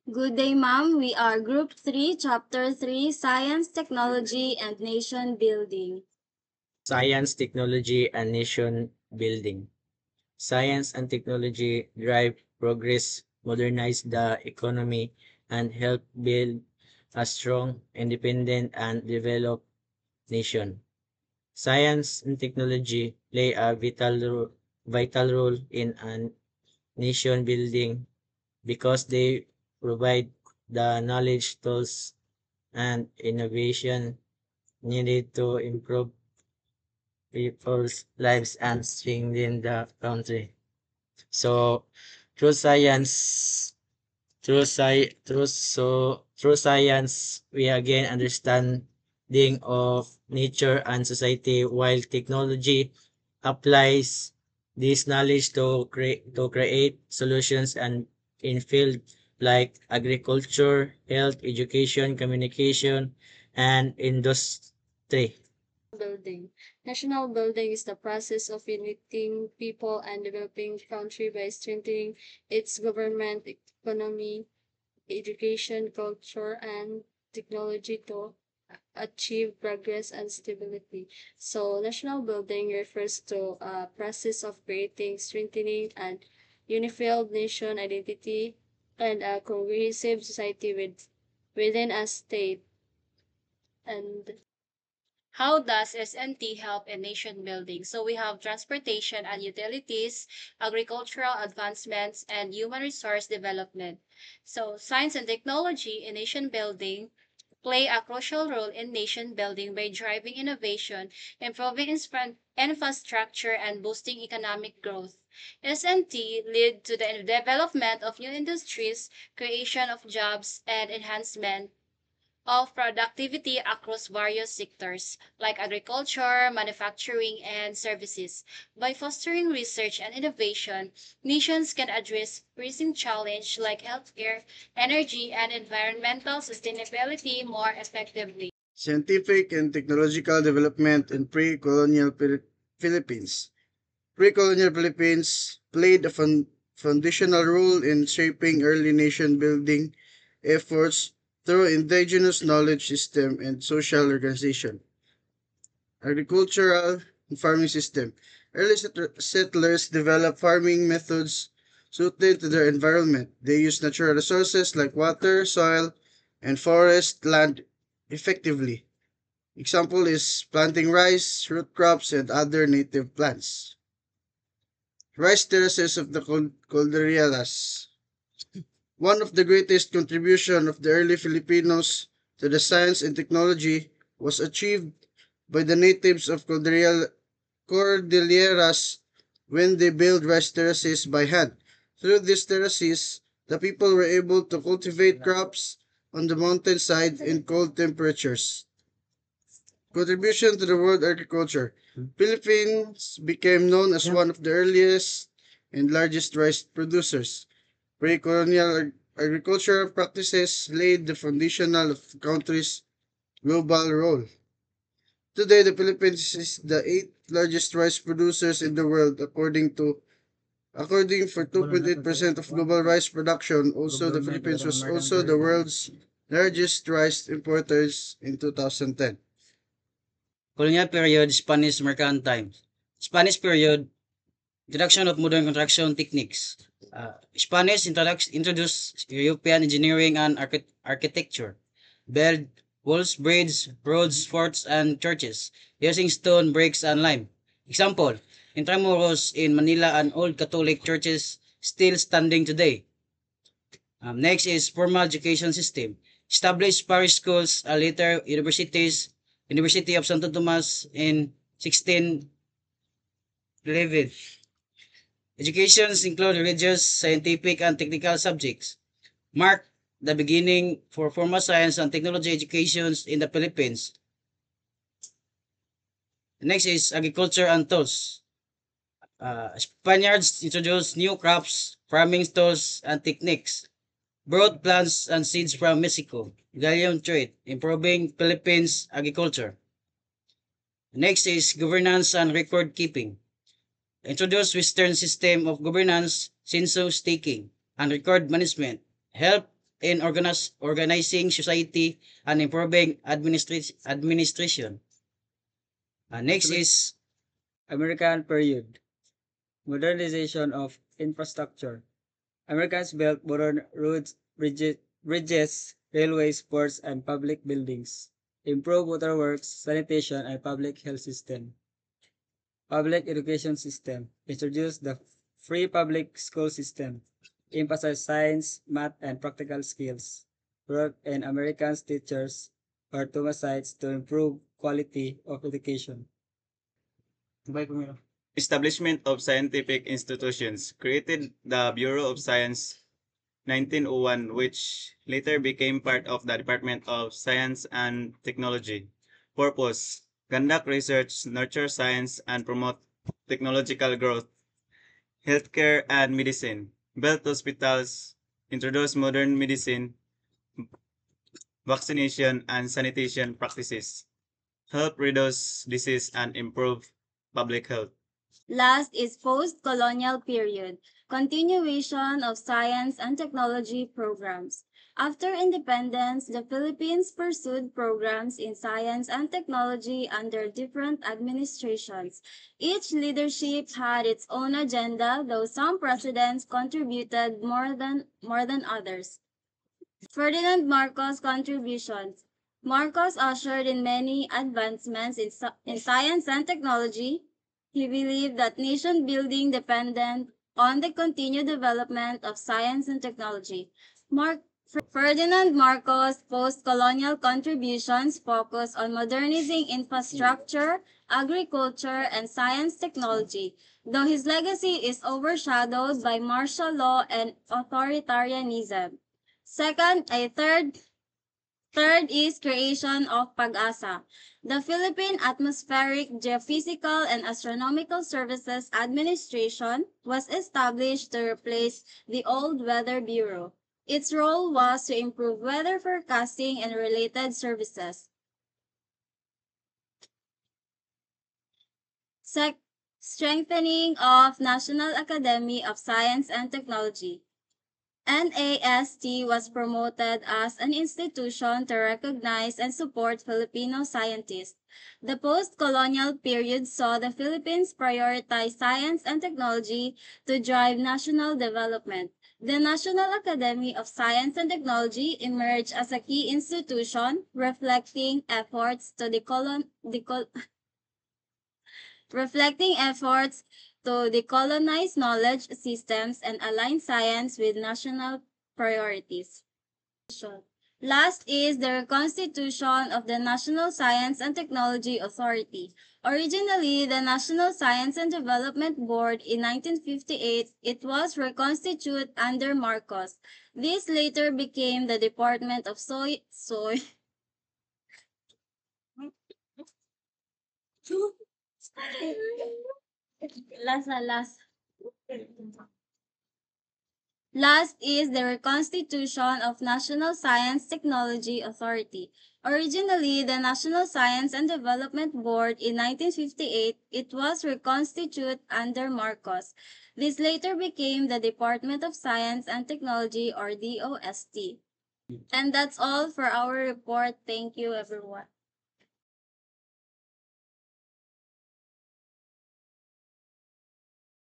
Good day, ma'am. We are Group 3, Chapter 3, Science, Technology, and Nation Building. Science, technology, and nation building. Science and technology drive progress, modernize the economy, and help build a strong, independent, and developed nation. Science and technology play a vital role in a nation building because they provide the knowledge, tools, and innovation needed to improve people's lives and strengthen the country. So through science, through science, we again understanding of nature and society, while technology applies this knowledge to create solutions and in field like agriculture, health, education, communication, and industry. Building. National building is the process of uniting people and developing country by strengthening its government, economy, education, culture, and technology to achieve progress and stability. So, national building refers to a process of creating, strengthening, and unified nation identity and a cohesive society within a state. And how does SNT help in nation building? So we have transportation and utilities, agricultural advancements, and human resource development. So science and technology in nation building play a crucial role in nation building by driving innovation, improving infrastructure, and boosting economic growth. SNT lead to the development of new industries, creation of jobs, and enhancement of productivity across various sectors like agriculture, manufacturing, and services. By fostering research and innovation, nations can address pressing challenges like healthcare, energy, and environmental sustainability more effectively. Scientific and technological development in pre-colonial Philippines. Pre-colonial Philippines played a foundational role in shaping early nation building efforts through indigenous knowledge system and social organization. Agricultural and farming system. Early settlers developed farming methods suited to their environment. They used natural resources like water, soil, and forest land effectively. Example is planting rice, root crops, and other native plants. Rice terraces of the Cordilleras. One of the greatest contribution of the early Filipinos to the science and technology was achieved by the natives of Cordilleras when they built rice terraces by hand. Through these terraces, the people were able to cultivate crops on the mountainside in cold temperatures. Contribution to the world agriculture. Philippines became known as one of the earliest and largest rice producers. Pre-colonial agricultural practices laid the foundation of the country's global role. Today, the Philippines is the eighth largest rice producers in the world, according for 2.8% of global rice production. Also, the Philippines was also the world's largest rice importers in 2010. Colonial period, Spanish Mercantile. Spanish period, introduction of modern construction techniques. Spanish introduced European engineering and architecture. Built walls, bridges, roads, forts, and churches using stone, bricks, and lime. Example, Intramuros in Manila and old Catholic churches still standing today. Next is formal education system. Established parish schools, later universities, University of Santo Tomas in 1611. Educations include religious, scientific, and technical subjects. Mark the beginning for formal science and technology educations in the Philippines. Next is agriculture and tools. Spaniards introduced new crops, farming tools, and techniques. Brought plants and seeds from Mexico. Galleon trade, improving Philippines agriculture. Next is governance and record keeping. Introduced Western system of governance, census taking, and record management. Help in organizing society and improving administration. Next is American period. Modernization of infrastructure. Americans built modern roads, bridges, railways, ports, and public buildings. Improved waterworks, sanitation, and public health system. Public education system. Introduced the free public school system. Emphasized science, math, and practical skills. Brought in Americans teachers or Thomasites to improve quality of education. Establishment of scientific institutions created the Bureau of Science 1901, which later became part of the Department of Science and Technology. Purpose: conduct research, nurture science, and promote technological growth. Healthcare and medicine: built hospitals, introduce modern medicine, vaccination, and sanitation practices. Help reduce disease and improve public health. Last is post-colonial period, continuation of science and technology programs. After independence, the Philippines pursued programs in science and technology under different administrations. Each leadership had its own agenda, though some presidents contributed more than others. Ferdinand Marcos' contributions. Marcos ushered in many advancements in science and technology. He believed that nation building depended on the continued development of science and technology. Ferdinand Marcos' post-colonial contributions focus on modernizing infrastructure, agriculture, and science technology, though his legacy is overshadowed by martial law and authoritarianism. Third is creation of PAGASA. The Philippine Atmospheric, Geophysical, and Astronomical Services Administration was established to replace the old Weather Bureau. Its role was to improve weather forecasting and related services. Strengthening of National Academy of Science and Technology. NAST was promoted as an institution to recognize and support Filipino scientists. The post-colonial period saw the Philippines prioritize science and technology to drive national development. The National Academy of Science and Technology emerged as a key institution reflecting efforts to decolonize knowledge systems and align science with national priorities. Last is the reconstitution of the National Science and Technology Authority. Originally, the National Science and Development Board in 1958, it was reconstituted under Marcos. This later became the Department of Soy Last is the reconstitution of National Science Technology Authority. Originally, the National Science and Development Board in 1958, it was reconstituted under Marcos. This later became the Department of Science and Technology or DOST. And that's all for our report. Thank you, everyone.